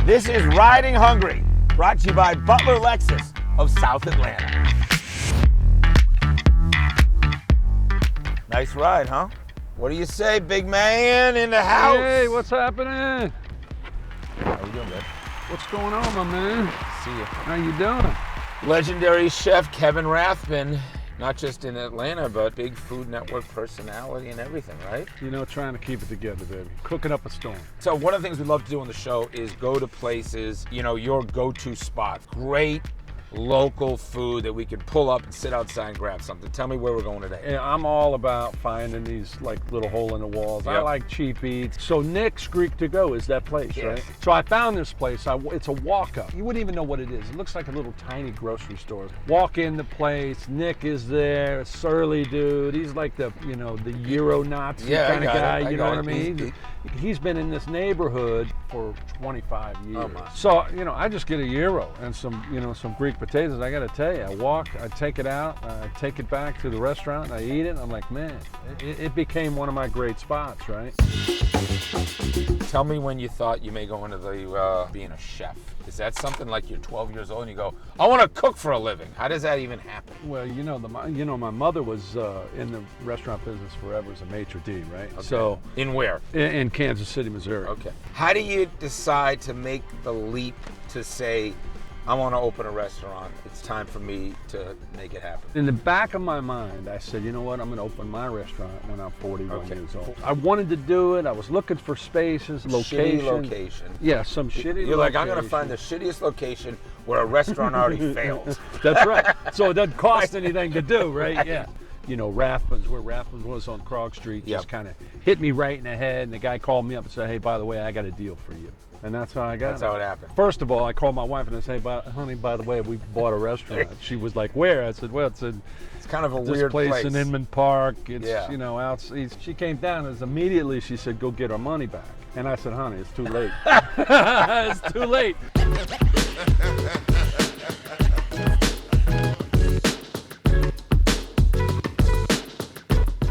This is Riding Hungry, brought to you by Butler Lexus of South Atlanta. Nice ride, huh? What do you say, big man in the house? Hey, what's happening? How you doing, man? What's going on, my man? See you. How you doing? Legendary chef Kevin Rathbun, not just in Atlanta, but big Food Network personality and everything, right? You know, trying to keep it together, baby. Cooking up a storm. So one of the things we love to do on the show is go to places, you know, your go-to spots. Great local food that we can pull up and sit outside and grab something. Tell me where we're going today. Yeah, I'm all about finding these like little hole in the walls. Yep. I like cheap eats. So Nick's Greek to Go is that place, Yes. right? So I found this place. It's a walk-up. You wouldn't even know what it is. It looks like a little tiny grocery store. Walk in the place. Nick is there. Surly dude. He's like the, you know, the Euro Nazi kind of guy. You know what I mean? He's been in this neighborhood for 25 years. Oh my. So, you know, I just get a gyro and some, you know, some Greek potatoes. I got to tell you, I walk, I take it out, I take it back to the restaurant, I eat it. I'm like, man, it became one of my great spots, right? Tell me when you thought you may go into the being a chef. Is that something like you're 12 years old and you go, I want to cook for a living? How does that even happen? Well, you know, my mother was in the restaurant business forever as a maitre d', right? Okay. So in where? in Kansas City, Missouri. Okay. How do you decide to make the leap to say, I want to open a restaurant. It's time for me to make it happen. In the back of my mind, I said, you know what? I'm going to open my restaurant when I'm 41 Okay. years old. I wanted to do it. I was looking for spaces, location. Shitty location. Yeah, some shitty You're like, I'm going to location. find the shittiest location where a restaurant already failed. That's right. So it doesn't cost anything to do, right? Yeah. You know, Rathbun's, where Rathbun's was on Krog Street, just kind of hit me right in the head. And the guy called me up and said, hey, by the way, I got a deal for you. And that's how I got That's how it happened. First of all, I called my wife and I said, hey, honey, by the way, we bought a restaurant. She was like, where? I said, well, it's kind of a this weird place in Inman Park. It's, you know, out. She came down and immediately she said, go get our money back. And I said, honey, it's too late. It's too late.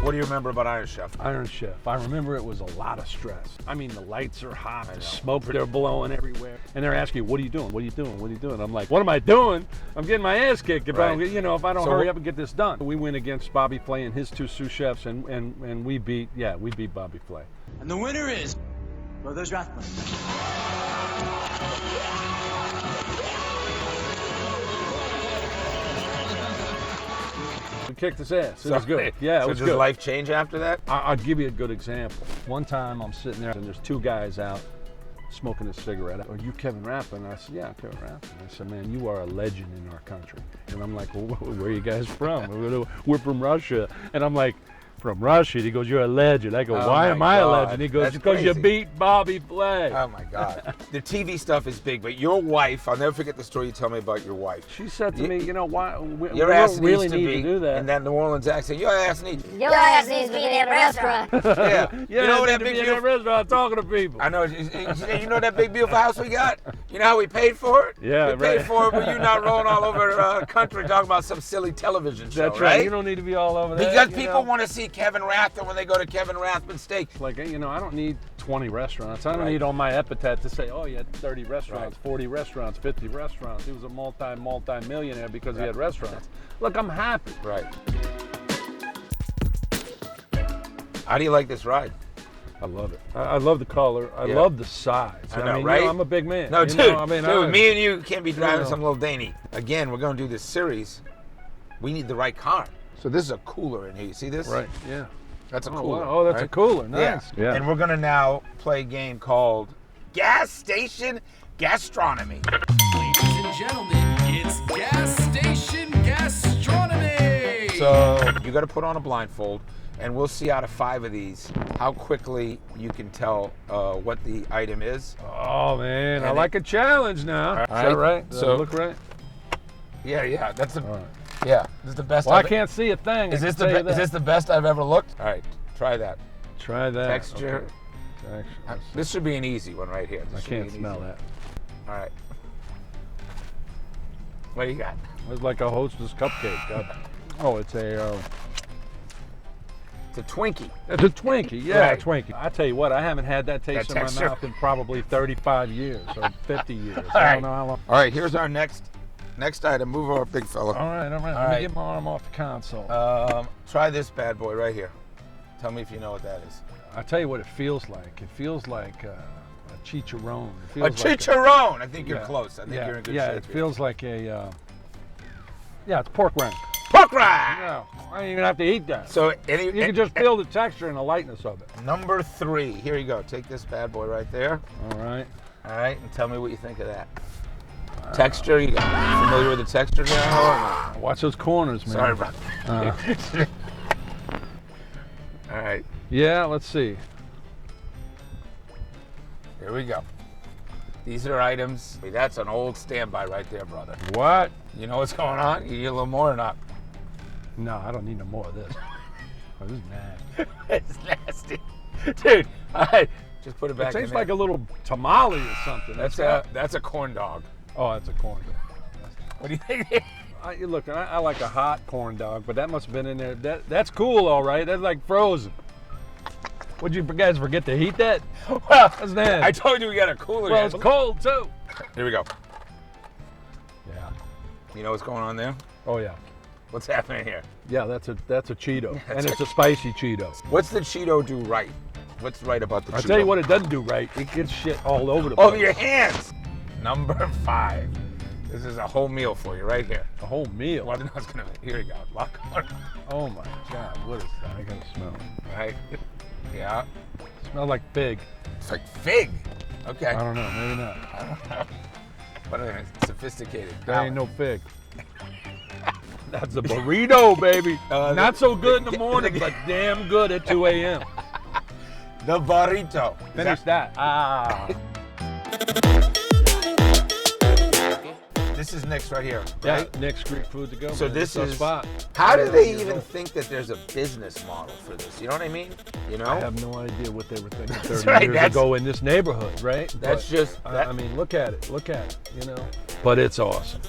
What do you remember about Iron Chef? Iron Chef. I remember it was a lot of stress. I mean, the lights are hot, the smoke, they're blowing everywhere. And they're asking you, what are you doing? What are you doing? What are you doing? I'm like, what am I doing? I'm getting my ass kicked if I don't, if I don't hurry up and get this done. We went against Bobby Flay and his two sous chefs, and we beat Bobby Flay. And the winner is Brothers Rathbun. We kicked his ass. It was good. Yeah, it was did good. life change after that? I'll give you a good example. One time I'm sitting there and there's two guys out smoking a cigarette. Are you Kevin Rathbun? I said, yeah, I'm Kevin Rathbun. I said, man, you are a legend in our country. And I'm like, well, where are you guys from? We're from Russia. And I'm like, from Russia? He goes, you're a legend. I go, why am I a legend? He goes, because you beat Bobby Flay. Oh my God. The TV stuff is big, but your wife, I'll never forget the story you tell me about your wife. She said to me, you know, why Your we ass don't really needs to need be, to do that. and that New Orleans accent, your ass needs to be. Your ass needs to be in that restaurant. Yeah. You know that big in that restaurant talking to people. I know. You know that big beautiful house we got? You know how we paid for it? Yeah, we paid for it, but you're not rolling all over country talking about some silly television show, That's right. You don't need to be all over that. Because people want to see Kevin Rathbun when they go to Kevin Rathbun Steak. Like, you know, I don't need 20 restaurants. I don't need on my epitaph to say, oh, you had 30 restaurants, 40 restaurants, 50 restaurants. He was a multi-millionaire because he had restaurants. Look, I'm happy. Right. How do you like this ride? I love it. I love the color. I love the size. I know, mean, right? You know, I'm a big man. No, you dude. know, I mean, dude, me and you can't be driving know. some little Danny. Again, we're going to do this series. We need the right car. So this is a cooler in here. You see this? Right, yeah. That's a Oh, cooler. wow. Oh, that's right? a cooler. Nice. Yeah. And we're going to now play a game called Gas Station Gastronomy. Ladies and gentlemen, it's Gas Station Gastronomy! So you got to put on a blindfold, and we'll see out of 5 of these how quickly you can tell what the item is. Oh, man. I like a challenge now. All Is that right? Does So it look right? Yeah. That's the. All right. Yeah, this is the best. Well, I can't see a thing. Is this the best I've ever looked? All right, try that. Try that. Texture. Okay. This should be an easy one right here. I can't smell that. All right. What do you got? It's like a Hostess cupcake. Oh, it's a The Twinkie. It's a Twinkie, yeah, Right. a Twinkie. I tell you what, I haven't had that taste That in my texture. mouth in probably 35 years or 50 years. All I right. don't know how long. All right, here's our next item. Move over, big fella. All right. Let right. me get my arm off the console. Try this bad boy right here. Tell me if you know what that is. I'll tell you what it feels like. It feels like a chicharron. It A feels like chicharron. I think you're yeah, close. I think yeah, you're in good yeah, shape. it here. feels like a, it's pork rind. Pork rind. Yeah, I don't even have to eat that. So You can just feel the texture and the lightness of it. number 3. Here you go. Take this bad boy right there. All right. All right, and tell me what you think of that. Texture. You familiar with the texture now? Watch those corners, man. Sorry, bro. Uh, All right, yeah, let's see. here we go. These are items. That's an old standby right there, brother. What? You know what's going on? You need a little more or not? No, I don't need no more of this. Oh, this is nasty. It's nasty, dude. All right, just put it back. It tastes in there. like a little tamale or something. That's a corn dog. Oh, that's a corn dog. What do you think? Look, I like a hot corn dog, but that must have been in there. That's cool, all right. That's like frozen. Would you guys forget to heat that? Well, That's nasty. I told you we got a cooler. Well, here. it's cold too. Here we go. Yeah. You know what's going on there? Oh yeah. What's happening here? Yeah, that's a Cheeto, and it's a spicy Cheeto. What's the Cheeto do right? What's right about the Cheeto? I'll tell you what it doesn't do right. It gets shit all over the place. Over your hands. Number 5. This is a whole meal for you right here. A whole meal. Well, no, it's gonna. Here you go. Lock on. Oh my God, what is that? I gotta smell it. Right. Yeah. Smell like pig. It's like fig. Okay. I don't know, maybe not. I don't know. But anyway, sophisticated. That ain't no pig. That's a burrito, baby. Not so good in the morning, but damn good at 2 a.m. The burrito. Finish that. This is Nick's right here. Yeah, Right? next Greek food to go. So man. this It's our is. spot. How do they even think that there's a business model for this? You know what I mean? You know? I have no idea what they were thinking 30 right, years that's- ago in this neighborhood, right? That's But, just- I mean, look at it, you know. But it's awesome.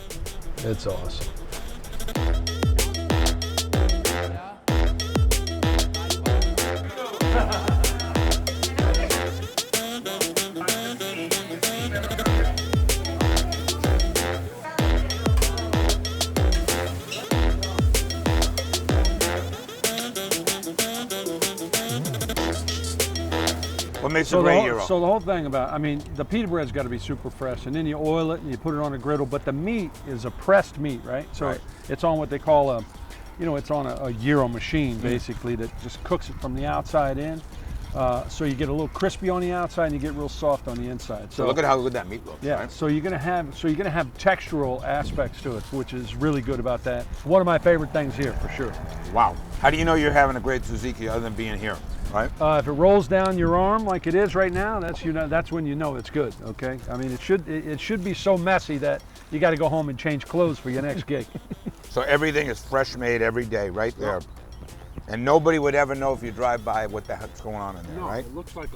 It's awesome. What makes So a the, great whole, gyro? so the whole thing about, I mean, the pita bread's got to be super fresh, and then you oil it and you put it on a griddle. But the meat is a pressed meat, right? So Right. it's on what they call a, it's on a gyro machine basically that just cooks it from the outside in. So you get a little crispy on the outside and you get real soft on the inside. So look at how good that meat looks. Yeah, Right? so you're gonna have textural aspects to it, which is really good about that. One of my favorite things here for sure. Wow. How do you know you're having a great tzatziki other than being here? Right? If it rolls down your arm like it is right now, that's when you know it's good. Okay, I mean it should be so messy that you got to go home and change clothes for your next gig. So everything is fresh made every day, right there. And nobody would ever know if you drive by what the heck's going on in there, right? It looks like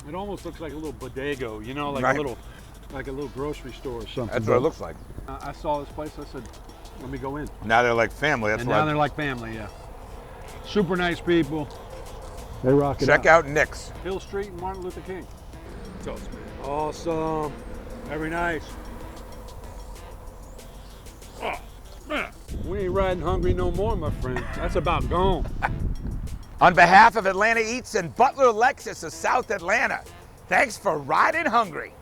it almost looks like a little bodega, like Right. a little grocery store or something. That's what it looks like. I saw this place. I said, let me go in. Now they're like family. That's And why. now they're like family. Yeah, super nice people. They rock it Check out Nick's. Hill Street and Martin Luther King. Awesome. Very nice. Oh, man. We ain't riding hungry no more, my friend. That's about gone. On behalf of Atlanta Eats and Butler Lexus of South Atlanta, thanks for riding hungry.